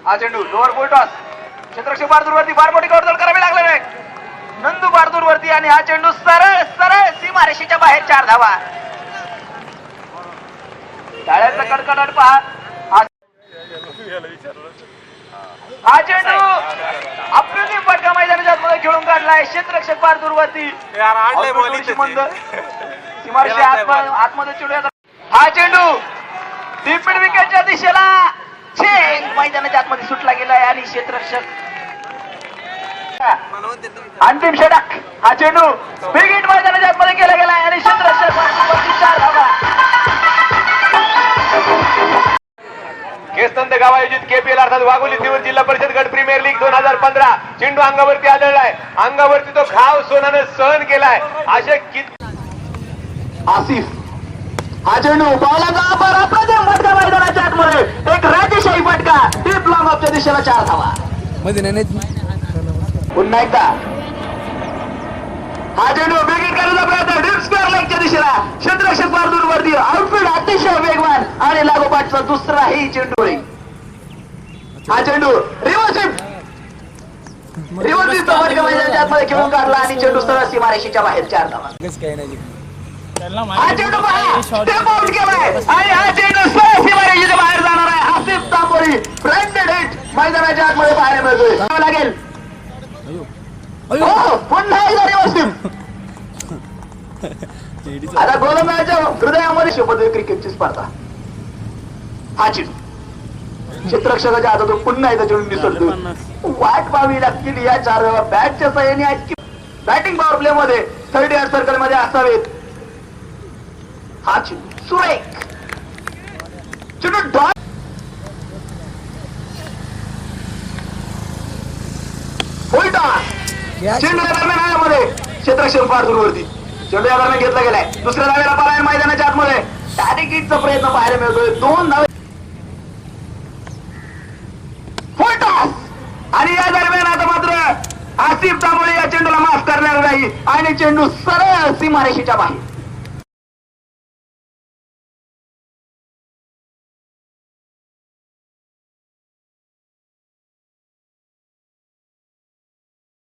हा चेंडू lower ball toss, क्षेत्ररक्षक बारदूरवरती फार मोठी कवडतळ करावी लागले नाही. नंदू बारदूरवरती आणि हा चेंडू सरळ सरळ सीमारेषेच्या बाहेर 4 धावा. टाळ्यांचा कडकडाट पहा. हा चेंडू अप्रतिम फटका मैदानाच्या आतमध्ये खेळून काढलाय क्षेत्ररक्षक बारदूरवरती. सीमारेषे आतमध्ये चेंडू. हा चेंडू डीप मिड विकेटच्या दिशेला मैदानाच्या आतमध्ये सुटला गेलाय आणि क्षेत्ररक्षक अंतिम षटक. हा चेंडू बिग हिट मैदानाच्या आतमध्ये केला गेलाय आणि क्षेत्ररक्षक 4 धावा. केस्तंत गाव आयोजित केपीएल अर्थात वाघोली सिव्हिल जिल्हा परिषद गट प्रीमियर लीग 2015. चेंडू अंगावरती आदळलाय, अंगावरती तो घाव सोनानं सहन केलाय. असे आसिफ हा चेंडू बॉलाचा बराबर फटका मैदानाच्या आतमध्ये एक राजेशाही फटका डीप लॉंग ऑफच्या दिशेला 4 धावा. पुन्हा एकदा हा चेंडू बिग हिट करण्याचा प्रयत्न डीप स्क्वेअर लेगच्या दिशेला. क्षेत्ररक्षक बारदूरवरती आउटफील्ड अतिशय वेगवान आणि लागोपाठचा दुसराही चेंडू. हा चेंडू रिव्हर्सिव्ह फटका मैदानाच्या आतमध्ये खेळून काढला आणि चेंडू सरळ सीमारेषेच्या बाहेर 4 धावा. हा चेंडू पहा स्टेप आउट केलाय आणि हा चेंडू सरळ सीमारेषेच्या बाहेर जाणार आहे. आसिफ तांबोळी फ्रंटेड हिट मैदानाच्या आतमध्ये पाहायला मिळतोय. लागेल पुन्हा एकदा रिव्हर्सिव्ह. आता गोलंदाजाच्या हृदयामध्ये शपथ क्रिकेटची स्पर्धा. हा चेंडू क्षेत्ररक्षकाच्या हातातून पुन्हा एकदा चेंडू निसटतो. वाट पाहावी लागतील या 4 बॅटच्या सहाय्याने. बॅटिंग पॉवर प्ले मध्ये 30 यार्ड सर्कल मध्ये असावेत. हा चेंडू सुरेख चेंडू डॉट चेंडू दरम्यान आयामध्ये क्षेत्ररक्षक बारदूरवरती चेंडू या दरम्यान घेतला गेलाय. दुसऱ्या धावेला पलायन मैदानाच्या आतमध्ये डायरेक्ट हिटचा प्रयत्न पाहायला मिळतोय. 2 धावे फुल टॉस आणि या दरम्यान आता मात्र आसिफ तांबोळी या चेंडूला माफ करणार नाही आणि चेंडू सरळ सीमारेषेच्या बाहेर.